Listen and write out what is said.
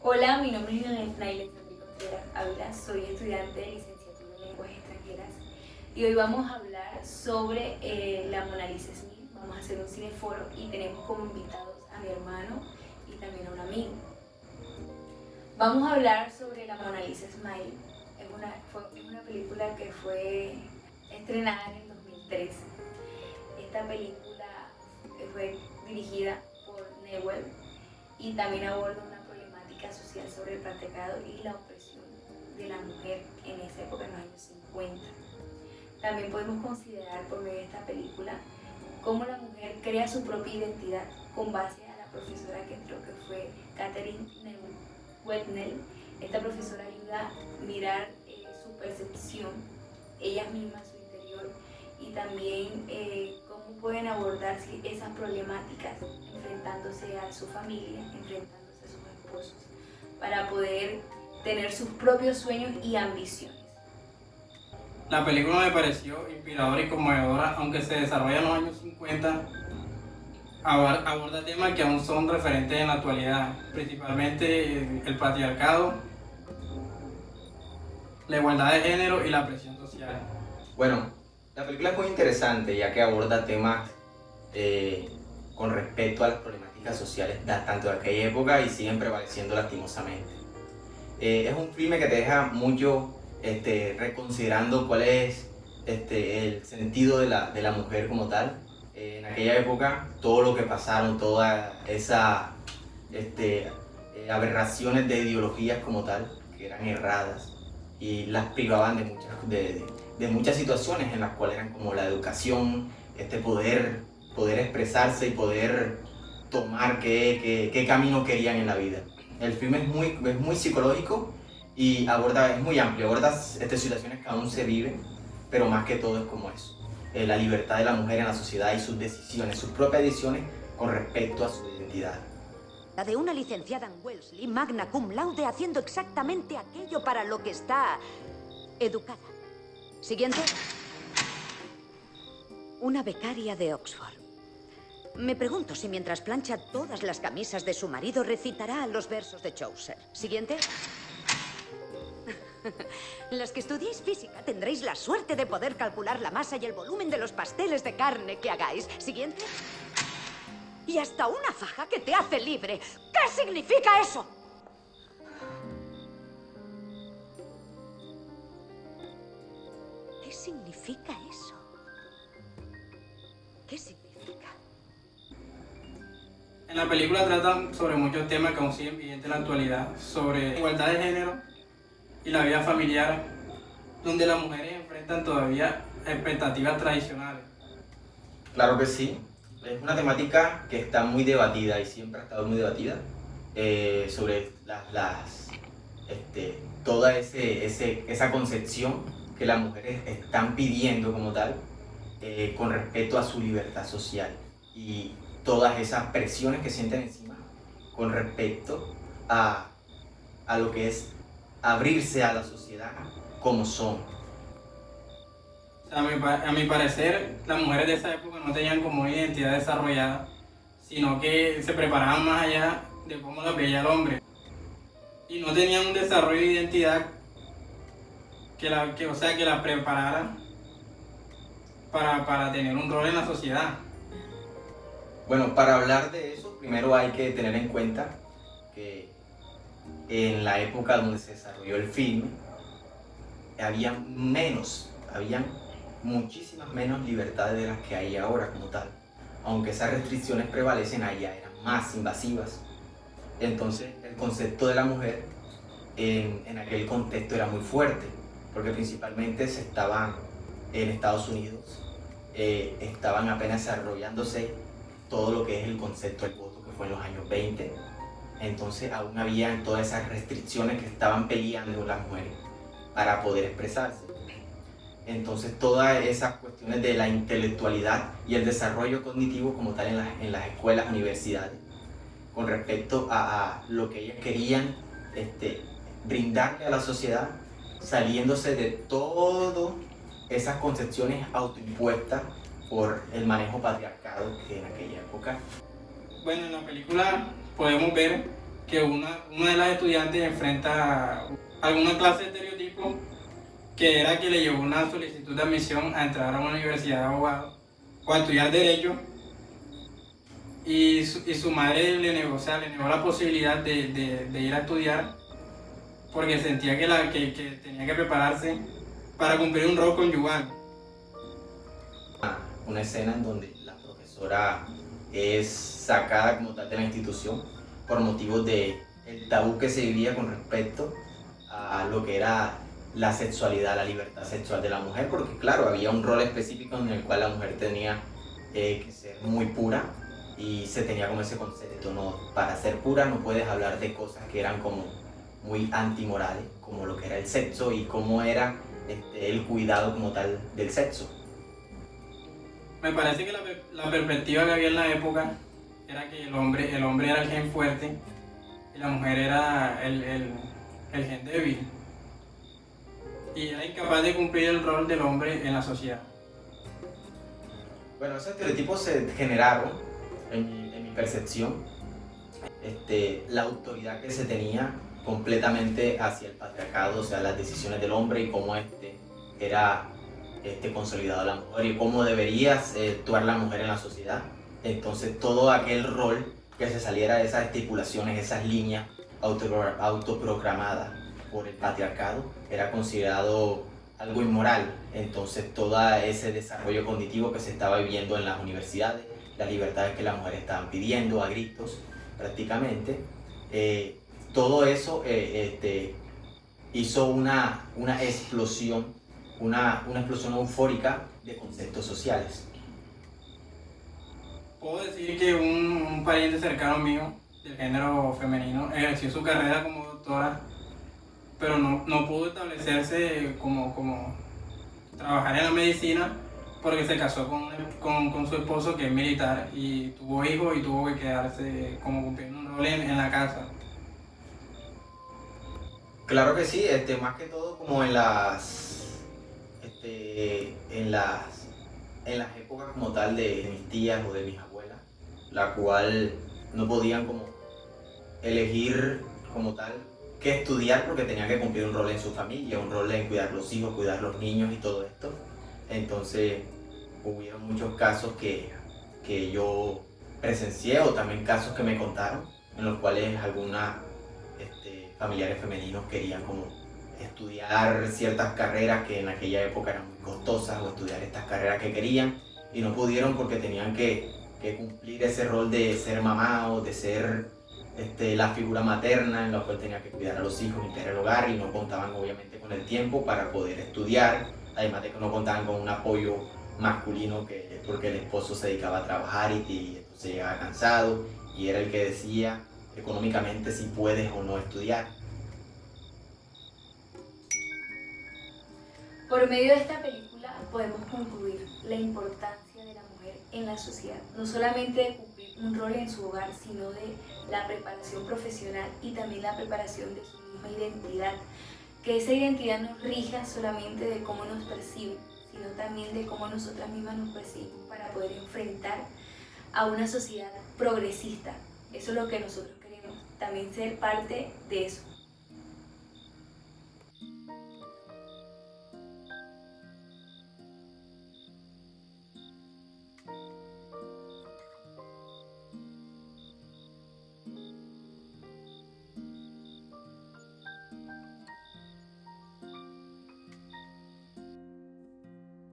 Hola, mi nombre es Nailet Contreras Ávila, soy estudiante de licenciatura en lenguas extranjeras y hoy vamos a hablar sobre la Mona Lisa Smith. Vamos a hacer un cineforo y tenemos como invitados a mi hermano y también a un amigo. Vamos a hablar sobre la Mona Lisa Smile. Es una película que fue estrenada en el 2013. Esta película fue dirigida por Newell y también aborda una problemática social sobre el patriarcado y la opresión de la mujer en esa época, en los años 50. También podemos considerar por medio de esta película cómo la mujer crea su propia identidad con base a la profesora que creo que fue Catherine Wetnell. Esta profesora ayuda a mirar su percepción, ellas mismas, su interior, y también cómo pueden abordar esas problemáticas enfrentándose a su familia, enfrentándose a sus esposos, para poder tener sus propios sueños y ambiciones. La película me pareció inspiradora y conmovedora, aunque se desarrolla en los años 50, aborda temas que aún son referentes en la actualidad, principalmente el patriarcado, la igualdad de género y la presión social. Bueno, la película es muy interesante ya que aborda temas con respecto a las problemáticas sociales tanto de aquella época y siguen prevaleciendo lastimosamente. Es un filme que te deja mucho reconsiderando cuál es el sentido de la mujer como tal. En aquella época, todo lo que pasaron, todas esas aberraciones de ideologías como tal, que eran erradas y las privaban de muchas situaciones en las cuales eran como la educación, poder expresarse y poder tomar qué camino querían en la vida. El filme es muy psicológico y es muy amplio, aborda situaciones que aún se viven, pero más que todo es como eso, la libertad de la mujer en la sociedad y sus decisiones, sus propias decisiones con respecto a su identidad. La de una licenciada en Wellesley, magna cum laude, haciendo exactamente aquello para lo que está educada. Siguiente. Una becaria de Oxford. Me pregunto si mientras plancha todas las camisas de su marido recitará los versos de Chaucer. Siguiente. Las que estudiéis física tendréis la suerte de poder calcular la masa y el volumen de los pasteles de carne que hagáis. Siguiente. Y hasta una faja que te hace libre. ¿Qué significa eso? ¿Qué significa eso? ¿Qué significa? En la película tratan sobre muchos temas que aún siguen vigentes en la actualidad, sobre igualdad de género y la vida familiar, donde las mujeres enfrentan todavía expectativas tradicionales. Claro que sí, es una temática que está muy debatida y siempre ha estado muy debatida sobre toda esa concepción que las mujeres están pidiendo como tal con respecto a su libertad social y todas esas presiones que sienten encima con respecto a lo que es abrirse a la sociedad como son. A mi parecer, las mujeres de esa época no tenían como una identidad desarrollada, sino que se preparaban más allá de cómo las veía el hombre. Y no tenían un desarrollo de identidad que las preparara para tener un rol en la sociedad. Bueno, para hablar de eso, primero hay que tener en cuenta que en la época donde se desarrolló el filme, habían muchísimas menos libertades de las que hay ahora como tal. Aunque esas restricciones prevalecen, allá eran más invasivas. Entonces el concepto de la mujer en aquel contexto era muy fuerte, porque principalmente en Estados Unidos, estaban apenas desarrollándose todo lo que es el concepto del voto, que fue en los años 20. Entonces aún había todas esas restricciones que estaban peleando las mujeres para poder expresarse. Entonces todas esas cuestiones de la intelectualidad y el desarrollo cognitivo como tal en las escuelas, universidades, con respecto a lo que ellas querían brindarle a la sociedad, saliéndose de todas esas concepciones autoimpuestas por el manejo patriarcado que en aquella época. Bueno, en la película podemos ver que una de las estudiantes enfrenta alguna clase de estereotipo que era que le llevó una solicitud de admisión a entrar a una universidad de abogados o a estudiar Derecho, y su madre le negó la posibilidad de ir a estudiar porque sentía que tenía que prepararse para cumplir un rol conyugal. Una escena en donde la profesora es sacada como tal de la institución por motivos de el tabú que se vivía con respecto a lo que era la sexualidad, la libertad sexual de la mujer, porque claro, había un rol específico en el cual la mujer tenía que ser muy pura, y se tenía como ese concepto, no, para ser pura no puedes hablar de cosas que eran como muy antimorales, como lo que era el sexo y cómo era el cuidado como tal del sexo. Me parece que la perspectiva que había en la época era que el hombre era el gen fuerte y la mujer era el gen débil. Y era incapaz de cumplir el rol del hombre en la sociedad. Bueno, esos estereotipos se generaron, en mi percepción, la autoridad que se tenía completamente hacia el patriarcado, o sea, las decisiones del hombre y cómo era consolidado a la mujer y cómo debería actuar la mujer en la sociedad. Entonces todo aquel rol que se saliera de esas estipulaciones, esas líneas autoprogramadas por el patriarcado, era considerado algo inmoral. Entonces todo ese desarrollo cognitivo que se estaba viviendo en las universidades, las libertades que las mujeres estaban pidiendo a gritos prácticamente, todo eso hizo una explosión, una explosión eufórica de conceptos sociales. Puedo decir que un pariente cercano mío del género femenino ejerció su carrera como doctora, pero no pudo establecerse como trabajar en la medicina porque se casó con su esposo, que es militar, y tuvo hijos y tuvo que quedarse como cumpliendo un rol en la casa. Claro que sí, más que todo como en las épocas como tal de mis tías o de mis abuelas, la cual no podían como elegir como tal qué estudiar porque tenían que cumplir un rol en su familia, un rol en cuidar los hijos, cuidar los niños y todo esto. Entonces hubieron muchos casos que yo presencié, o también casos que me contaron, en los cuales algunas familiares femeninos querían como estudiar ciertas carreras que en aquella época eran muy costosas, o estudiar estas carreras que querían y no pudieron porque tenían que cumplir ese rol de ser mamá o de ser la figura materna, en la cual tenía que cuidar a los hijos, limpiar el hogar, y no contaban obviamente con el tiempo para poder estudiar, además de que no contaban con un apoyo masculino porque el esposo se dedicaba a trabajar y entonces llegaba cansado y era el que decía económicamente si puedes o no estudiar. Por medio de esta película podemos concluir la importancia de la mujer en la sociedad, no solamente de cumplir un rol en su hogar, sino de la preparación profesional y también la preparación de su misma identidad, que esa identidad no rija solamente de cómo nos perciben, sino también de cómo nosotras mismas nos percibimos para poder enfrentar a una sociedad progresista. Eso es lo que nosotros queremos, también ser parte de eso.